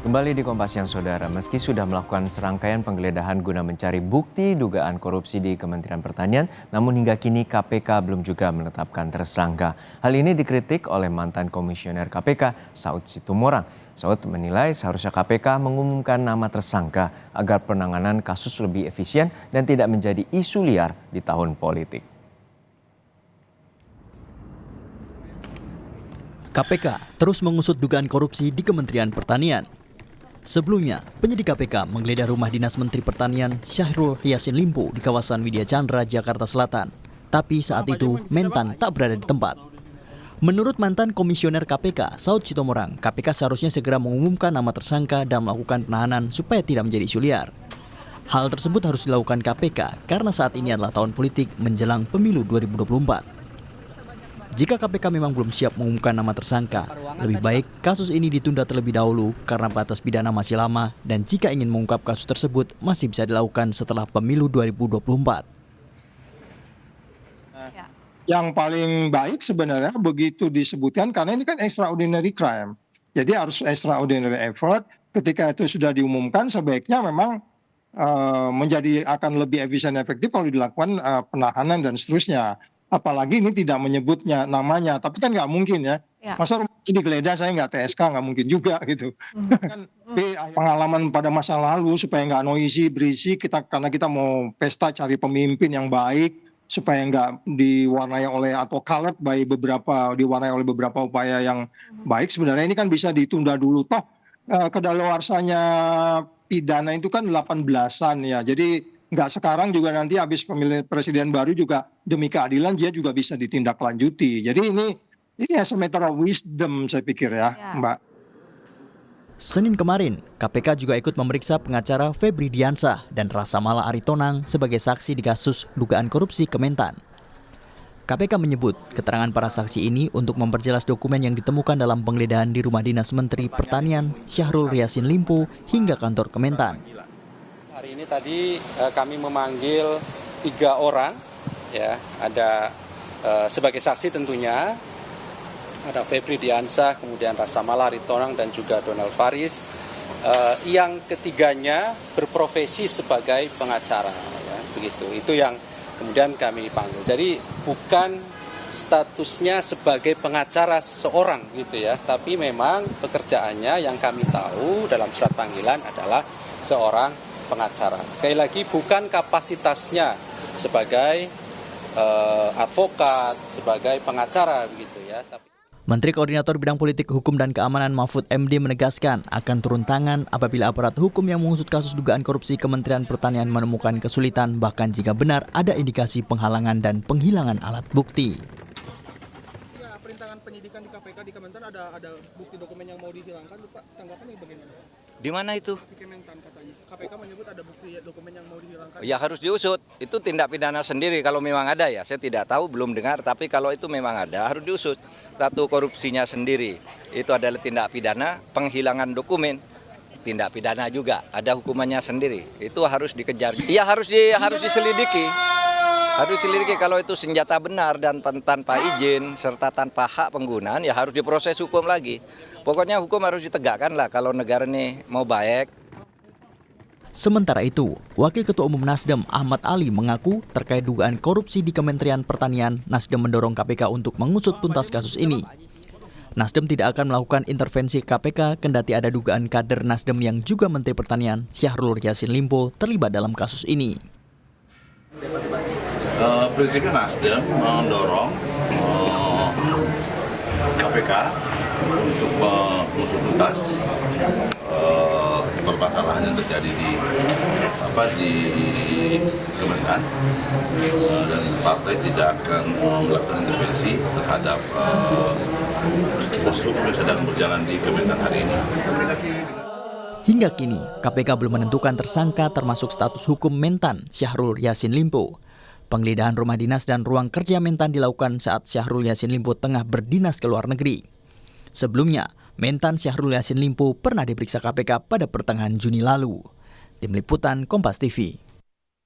Kembali di Kompas Siang Saudara, meski sudah melakukan serangkaian penggeledahan guna mencari bukti dugaan korupsi di Kementerian Pertanian, namun hingga kini KPK belum juga menetapkan tersangka. Hal ini dikritik oleh mantan komisioner KPK, Saud Situmorang. Saud menilai seharusnya KPK mengumumkan nama tersangka agar penanganan kasus lebih efisien dan tidak menjadi isu liar di tahun politik. KPK terus mengusut dugaan korupsi di Kementerian Pertanian. Sebelumnya, penyidik KPK menggeledah rumah dinas Menteri Pertanian Syahrul Yassin Limpo di kawasan Widya Chandra, Jakarta Selatan. Tapi saat itu, Mentan tak berada di tempat. Menurut mantan komisioner KPK, Saud Situmorang, KPK seharusnya segera mengumumkan nama tersangka dan melakukan penahanan supaya tidak menjadi isu liar. Hal tersebut harus dilakukan KPK karena saat ini adalah tahun politik menjelang pemilu 2024. Jika KPK memang belum siap mengumumkan nama tersangka, lebih baik kasus ini ditunda terlebih dahulu karena batas pidana masih lama dan jika ingin mengungkap kasus tersebut masih bisa dilakukan setelah pemilu 2024. Yang paling baik sebenarnya begitu disebutkan karena ini kan extraordinary crime. Jadi harus extraordinary effort. Ketika itu sudah diumumkan sebaiknya memang menjadi akan lebih efisien efektif kalau dilakukan penahanan dan seterusnya. Apalagi ini tidak menyebutnya namanya, tapi kan nggak mungkin ya. Masa rumah ini digeledah saya nggak TSK, nggak mungkin juga gitu. Kan pengalaman pada masa lalu supaya nggak noisy, berisi karena kita mau pesta cari pemimpin yang baik supaya nggak diwarnai oleh atau colored by diwarnai oleh beberapa upaya yang baik. Sebenarnya ini kan bisa ditunda dulu. Toh kedaluarsanya pidana itu kan 18-an ya. Jadi nggak sekarang juga nanti habis pemilihan presiden baru juga demi keadilan dia juga bisa ditindaklanjuti. Jadi ini as a matter of wisdom saya pikir ya, Mbak. Senin kemarin, KPK juga ikut memeriksa pengacara Febri Diansah dan Rasamala Aritonang sebagai saksi di kasus dugaan korupsi Kementan. KPK menyebut keterangan para saksi ini untuk memperjelas dokumen yang ditemukan dalam penggeledahan di rumah dinas Menteri Pertanian Syahrul Yassin Limpo hingga kantor Kementan. Hari ini tadi kami memanggil 3 orang, ya, ada sebagai saksi tentunya, ada Febri Diansah, kemudian Rasamala Aritonang dan juga Donald Faris, yang ketiganya berprofesi sebagai pengacara, ya, begitu. Itu yang kemudian kami panggil. Jadi bukan statusnya sebagai pengacara seseorang, gitu ya, tapi memang pekerjaannya yang kami tahu dalam surat panggilan adalah seorang pengacara. Sekali lagi bukan kapasitasnya sebagai advokat, sebagai pengacara begitu ya. Menteri Koordinator Bidang Politik, Hukum dan Keamanan Mahfud MD menegaskan akan turun tangan apabila aparat hukum yang mengusut kasus dugaan korupsi Kementerian Pertanian menemukan kesulitan bahkan jika benar ada indikasi penghalangan dan penghilangan alat bukti. Ya, perintangan penyidikan di KPK di Kementan ada bukti dokumen yang mau dihilangkan, Pak. Tanggapannya bagaimana? Di mana itu? Di Kementan katanya. KPK menyebut ada bukti dokumen yang mau dihilangkan. Ya harus diusut. Itu tindak pidana sendiri kalau memang ada ya. Saya tidak tahu, belum dengar. Tapi kalau itu memang ada, harus diusut. Satu korupsinya sendiri. Itu adalah tindak pidana, penghilangan dokumen. Tindak pidana juga, ada hukumannya sendiri. Itu harus dikejar. Iya harus diselidiki. Harus diselidiki kalau itu senjata benar dan tanpa izin serta tanpa hak penggunaan ya harus diproses hukum lagi. Pokoknya hukum harus ditegakkan lah kalau negara ini mau baik. Sementara itu, Wakil Ketua Umum Nasdem Ahmad Ali mengaku terkait dugaan korupsi di Kementerian Pertanian, Nasdem mendorong KPK untuk mengusut tuntas kasus ini. Nasdem tidak akan melakukan intervensi KPK kendati ada dugaan kader Nasdem yang juga Menteri Pertanian Syahrul Yassin Limpo terlibat dalam kasus ini. Prinsipnya Nasdem mendorong KPK untuk mengusut tuntas permasalahan yang terjadi di Kementan dan partai tidak akan melakukan intervensi terhadap proses hukum yang sedang berjalan di Kementan hari ini. Hingga kini, KPK belum menentukan tersangka termasuk status hukum Mentan Syahrul Yassin Limpo. Penggeledahan rumah dinas dan ruang kerja Mentan dilakukan saat Syahrul Yassin Limpo tengah berdinas ke luar negeri. Sebelumnya, Mentan Syahrul Yassin Limpo pernah diperiksa KPK pada pertengahan Juni lalu. Tim Liputan Kompas TV.